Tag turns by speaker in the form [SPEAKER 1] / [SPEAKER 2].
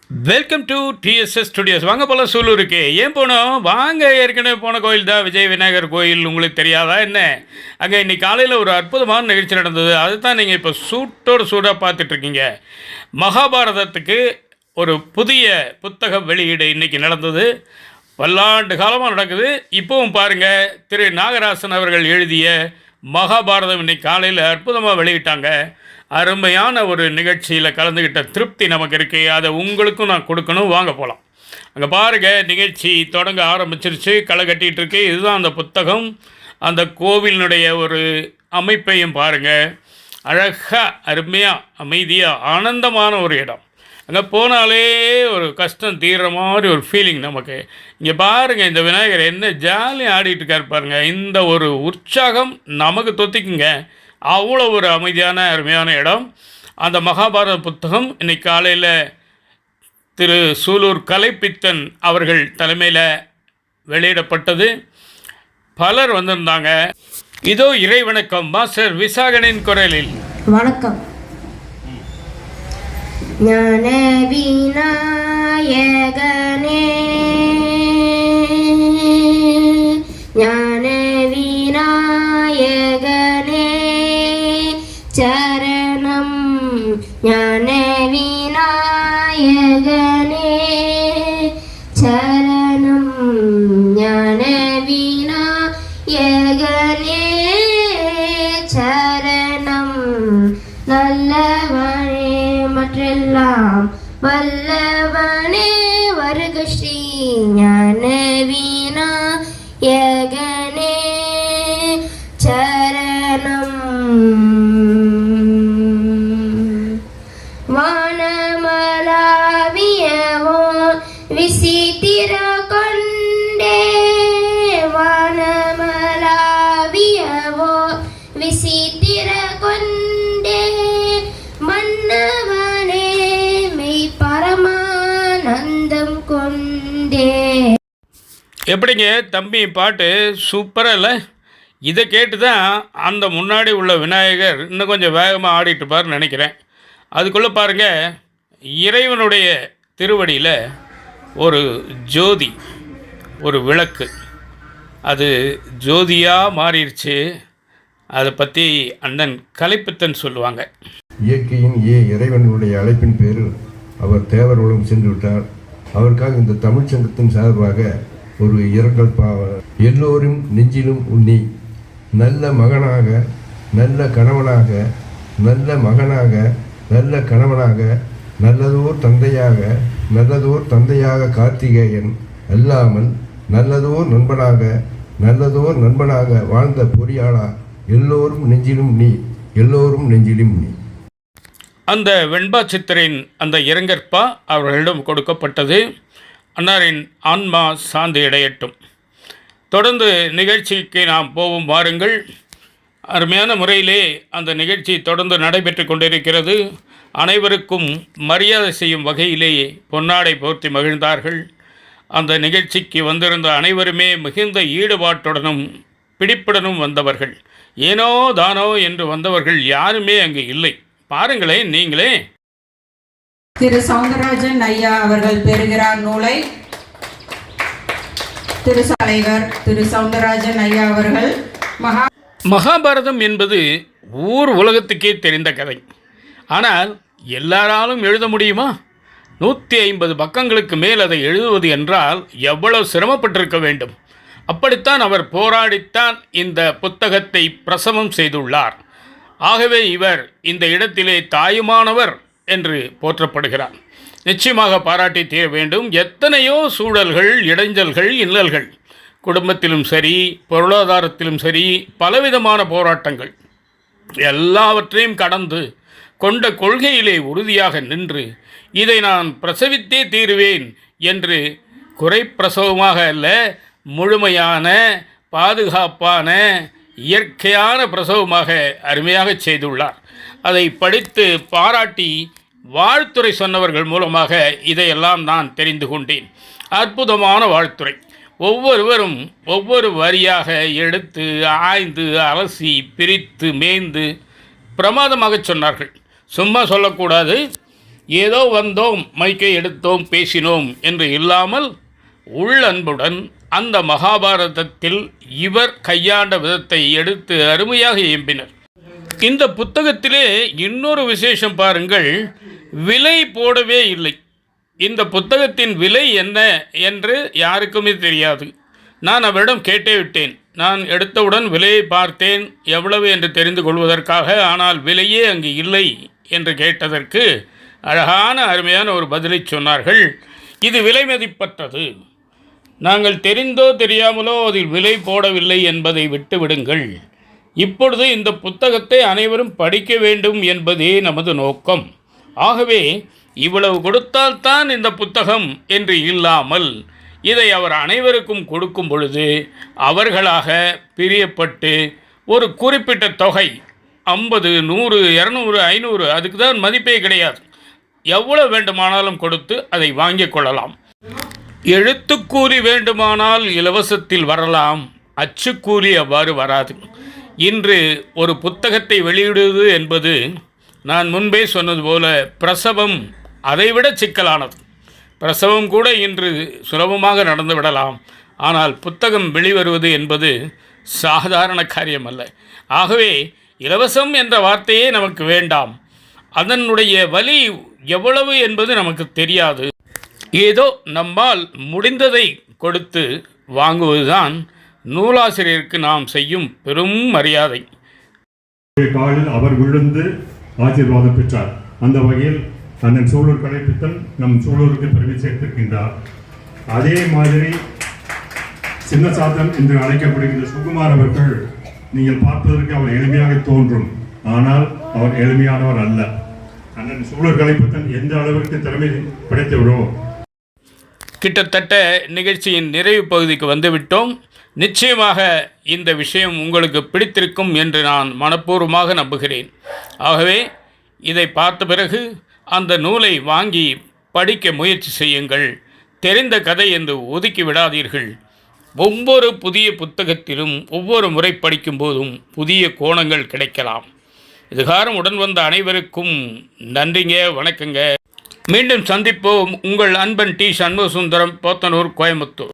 [SPEAKER 1] Welcome to TDS studios. வாங்க போல சூலூருக்கு. ஏன் போனோம்? வாங்க, ஏற்கனவே போன கோயில் தான் விஜய் விநாயகர் கோயில். உங்களுக்கு தெரியாதா என்ன? அங்கே இன்றைக்கி காலையில் ஒரு அற்புதமான நிகழ்ச்சி நடந்தது. அதை தான் நீங்கள் இப்போ சூடாக பார்த்துட்ருக்கீங்க. மகாபாரதத்துக்கு ஒரு புதிய புத்தக வெளியீடு இன்றைக்கி நடந்தது. பல்லாண்டு காலமாக நடக்குது. இப்போவும் பாருங்கள், திரு நாகராசன் அவர்கள் எழுதிய மகாபாரதம் இன்றைக்கி காலையில் அற்புதமாக வெளியிட்டாங்க. அருமையான ஒரு நிகழ்ச்சியில் கலந்துக்கிட்ட திருப்தி நமக்கு இருக்குது. அதை உங்களுக்கும் நான் கொடுக்கணும். வாங்க போகலாம். அங்கே பாருங்கள், நிகழ்ச்சி தொடங்க ஆரம்பிச்சிருச்சு. களை கட்டிகிட்டு இருக்கு. இதுதான் அந்த புத்தகம். அந்த கோவிலினுடைய ஒரு அமைப்பையும் பாருங்கள். அழகாக, அருமையாக, அமைதியாக, ஆனந்தமான ஒரு இடம். அங்கே போனாலே ஒரு கஷ்டம் தீர்ற மாதிரி ஒரு ஃபீலிங் நமக்கு. இங்கே பாருங்கள், இந்த விநாயகர் என்ன ஜாலியாக ஆடிட்டு இருக்கார் பாருங்கள். இந்த ஒரு உற்சாகம் நமக்கு தொத்திக்குங்க. அவ்வளோ ஒரு அமைதியான அருமையான இடம். அந்த மகாபாரத புத்தகம் இன்றைக்கி காலையில் திரு சூலூர் கலைப்பித்தன் அவர்கள் தலைமையில் வெளியிடப்பட்டது. பலர் வந்திருந்தாங்க. இதோ இறை வணக்கம் மாஸ்டர் விசாகனின் குரலில்.
[SPEAKER 2] வணக்கம். ஞான விநாயகனே, ஞான விநாயகனே சரணம், ஞான விநாயகனே சரணம், ஞான விநாயகனே சரணம். நல்லவனே மற்றெல்லாம் வல்லவனே வருக ஸ்ரீ ஞான விநாயகனே சரணம். வானமலாவியவோ விசித்திர கொண்டே, வானமலாவியவோ விசித்திர கொண்டே, மன்னவனே மெய் பரமானந்தம் கொண்டே.
[SPEAKER 1] எப்படிங்க தம்பி, பாட்டு சூப்பராக இல்லை? இதை கேட்டு தான் அந்த முன்னாடி உள்ள விநாயகர் இன்னும் கொஞ்சம் வேகமாக ஆடிட்டுப்பார்னு நினைக்கிறேன். அதுக்குள்ளே பாருங்கள், இறைவனுடைய திருவடியில் ஒரு ஜோதி, ஒரு விளக்கு, அது ஜோதியாக மாறிடுச்சு. அதை பற்றி அண்ணன் கலைப்பித்தன் சொல்லுவாங்க.
[SPEAKER 3] இயற்கையின் இறைவனுடைய அழைப்பின் பேரில் அவர் தேவர் உலகம் சென்று விட்டார். அவருக்காக இந்த தமிழ் சங்கத்தின் சார்பாக ஒரு இரங்கல் எல்லோரும் நெஞ்சிலும் உண்ணி, நல்ல மகனாக, நல்ல கணவனாக, நல்ல மகனாக, நல்ல கணவனாக, நல்லதோர் தந்தையாக, நல்லதோர் தந்தையாக கார்த்திகேயன் அல்லாமல் நல்லதோர் நண்பனாக, நல்லதோர் நண்பனாக வாழ்ந்த பொறியாளா, எல்லோரும் நெஞ்சிலும் நீ, எல்லோரும் நெஞ்சிலும் நீ.
[SPEAKER 1] அந்த வெண்பா சித்தரின் அந்த இரங்கற்பா அவர்களிடம் கொடுக்கப்பட்டது. அன்னாரின் ஆன்மா சார்ந்து இடையட்டும். தொடர்ந்து நிகழ்ச்சிக்கு நாம் போவோம் வாருங்கள். அருமையான முறையிலே அந்த நிகழ்ச்சி தொடர்ந்து நடைபெற்று கொண்டிருக்கிறது. அனைவருக்கும் மரியாதை செய்யும் வகையிலேயே பொன்னாடை போர்த்தி மகிழ்ந்தார்கள். அந்த நிகழ்ச்சிக்கு வந்திருந்த அனைவருமே மிகுந்த ஈடுபாட்டுடனும் பிடிப்புடனும் வந்தவர்கள். ஏனோ தானோ என்று வந்தவர்கள் யாருமே அங்கு இல்லை. பாருங்களேன் நீங்களே.
[SPEAKER 4] திரு சவுந்தரராஜன் ஐயா அவர்கள் பெறுகிறார் நூலை. திரு தலைவர் திரு சவுந்தரராஜன் ஐயா அவர்கள்.
[SPEAKER 1] மகாபாரதம் என்பது ஊர் உலகத்துக்கே தெரிந்த கதை. ஆனால் எல்லாராலும் எழுத முடியுமா? 150 பக்கங்களுக்கு மேல் அதை எழுதுவது என்றால் எவ்வளவு சிரமப்பட்டிருக்க வேண்டும். அப்படித்தான் அவர் போராடித்தான் இந்த புத்தகத்தை பிரசவம் செய்துள்ளார். ஆகவே இவர் இந்த இடத்திலே தாயுமானவர் என்று போற்றப்படுகிறார். நிச்சயமாக பாராட்டி தீர வேண்டும். எத்தனையோ சூழல்கள், இடைஞ்சல்கள், இன்னல்கள், குடும்பத்திலும் சரி, பொருளாதாரத்திலும் சரி, பலவிதமான போராட்டங்கள் எல்லாவற்றையும் கடந்து கொண்ட கொள்கையிலே உறுதியாக நின்று இதை நான் பிரசவித்தே தீருவேன் என்று குறைப்பிரசவமாக அல்ல, முழுமையான பாதுகாப்பான இயற்கையான பிரசவமாக அருமையாக செய்துள்ளார். அதை படித்து பாராட்டி வாழ்த்துரை சொன்னவர்கள் மூலமாக இதையெல்லாம் நான் தெரிந்து கொண்டேன். அற்புதமான வாழ்த்துரை. ஒவ்வொருவரும் ஒவ்வொரு வரியாக எடுத்து ஆய்ந்து அலசி பிரித்து மேய்ந்து பிரமாதமாக சொன்னார்கள். சும்மா சொல்லக்கூடாது. ஏதோ வந்தோம், மைக்கை எடுத்தோம், பேசினோம் என்று இல்லாமல் உள்ளன்புடன் அந்த மகாபாரதத்தில் இவர் கையாண்ட விதத்தை எடுத்து அருமையாக இயம்பினர். இந்த புத்தகத்திலே இன்னொரு விசேஷம் பாருங்கள், விலை போடவே இல்லை. இந்த புத்தகத்தின் விலை என்ன என்று யாருக்குமே தெரியாது. நான் அவரிடம் கேட்டே விட்டேன். நான் எடுத்தவுடன் விலையை பார்த்தேன், எவ்வளவு என்று தெரிந்து கொள்வதற்காக. ஆனால் விலையே அங்கு இல்லை என்று கேட்டதற்கு அழகான அருமையான ஒரு பதிலை சொன்னார்கள். இது விலை மதிப்பற்றது. நாங்கள் தெரிந்தோ தெரியாமலோ அதில் விலை போடவில்லை என்பதை விட்டு விடுங்கள். இப்பொழுது இந்த புத்தகத்தை அனைவரும் படிக்க வேண்டும் என்பதே நமது நோக்கம். ஆகவே இவ்வளவு கொடுத்தால்தான் இந்த புத்தகம் என்று இல்லாமல் இதை அவர் அனைவருக்கும் கொடுக்கும் பொழுது அவர்களாக பிரியப்பட்டு ஒரு குறிப்பிட்ட தொகை 50, 100, 200, 500 அதுக்கு தான் மதிப்பே கிடையாது. எவ்வளவு வேண்டுமானாலும் கொடுத்து அதை வாங்கிக் கொள்ளலாம். எழுத்துக்கூலி வேண்டுமானால் இலவசத்தில் வரலாம், அச்சுக்கூலி அவ்வாறு வராது. இன்று ஒரு புத்தகத்தை வெளியிடுவது என்பது நான் முன்பே சொன்னது போல பிரசவம் அதைவிட சிக்கலானது. பிரசவம் கூட இன்று சுலபமாக நடந்து விடலாம். ஆனால் புத்தகம் வெளிவருவது என்பது சாதாரண காரியம் அல்ல. ஆகவே இலவசம் என்ற வார்த்தையே நமக்கு வேண்டாம். அதனுடைய வலி எவ்வளவு என்பது நமக்கு தெரியாது. ஏதோ நம்மால் முடிந்ததை கொடுத்து வாங்குவதுதான் நூலாசிரியருக்கு நாம் செய்யும் பெரும் மரியாதை.
[SPEAKER 5] காலில் அவர் விழுந்து ஆசீர்வாதம் பெற்றார். அந்த வகையில் அண்ணன் சூலூர் கலைப்பித்தன் நம் சூலூருக்கு பெருமை சேர்த்திருக்கின்றார். அதே மாதிரி சின்னசாத்தன் என்று அழைக்கப்படுகின்ற சுகுமார் அவர்கள், நீங்கள் பார்ப்பதற்கு அவர் எளிமையாக தோன்றும், ஆனால் அவர் எளிமையானவர் அல்ல. அண்ணன் சூலூர் கலைப்பித்தன் எந்த அளவிற்கு திறமை படைத்தவரோ.
[SPEAKER 1] கிட்டத்தட்ட நிகழ்ச்சியின் நிறைவு பகுதிக்கு வந்துவிட்டோம். நிச்சயமாக இந்த விஷயம் உங்களுக்கு பிடித்திருக்கும் என்று நான் மனப்பூர்வமாக நம்புகிறேன். ஆகவே இதை பார்த்த பிறகு அந்த நூலை வாங்கி படிக்க முயற்சி செய்யுங்கள். தெரிந்த கதை என்று ஒதுக்கி விடாதீர்கள். ஒவ்வொரு புதிய புத்தகத்திலும் ஒவ்வொரு முறை படிக்கும் போதும் புதிய கோணங்கள் கிடைக்கலாம். இதுகாரம் உடன் வந்த அனைவருக்கும் நன்றிங்க, வணக்கங்க. மீண்டும் சந்திப்போம். உங்கள் அன்பன் டி. சண்முகசுந்தரம், போத்தனூர், கோயம்புத்தூர்.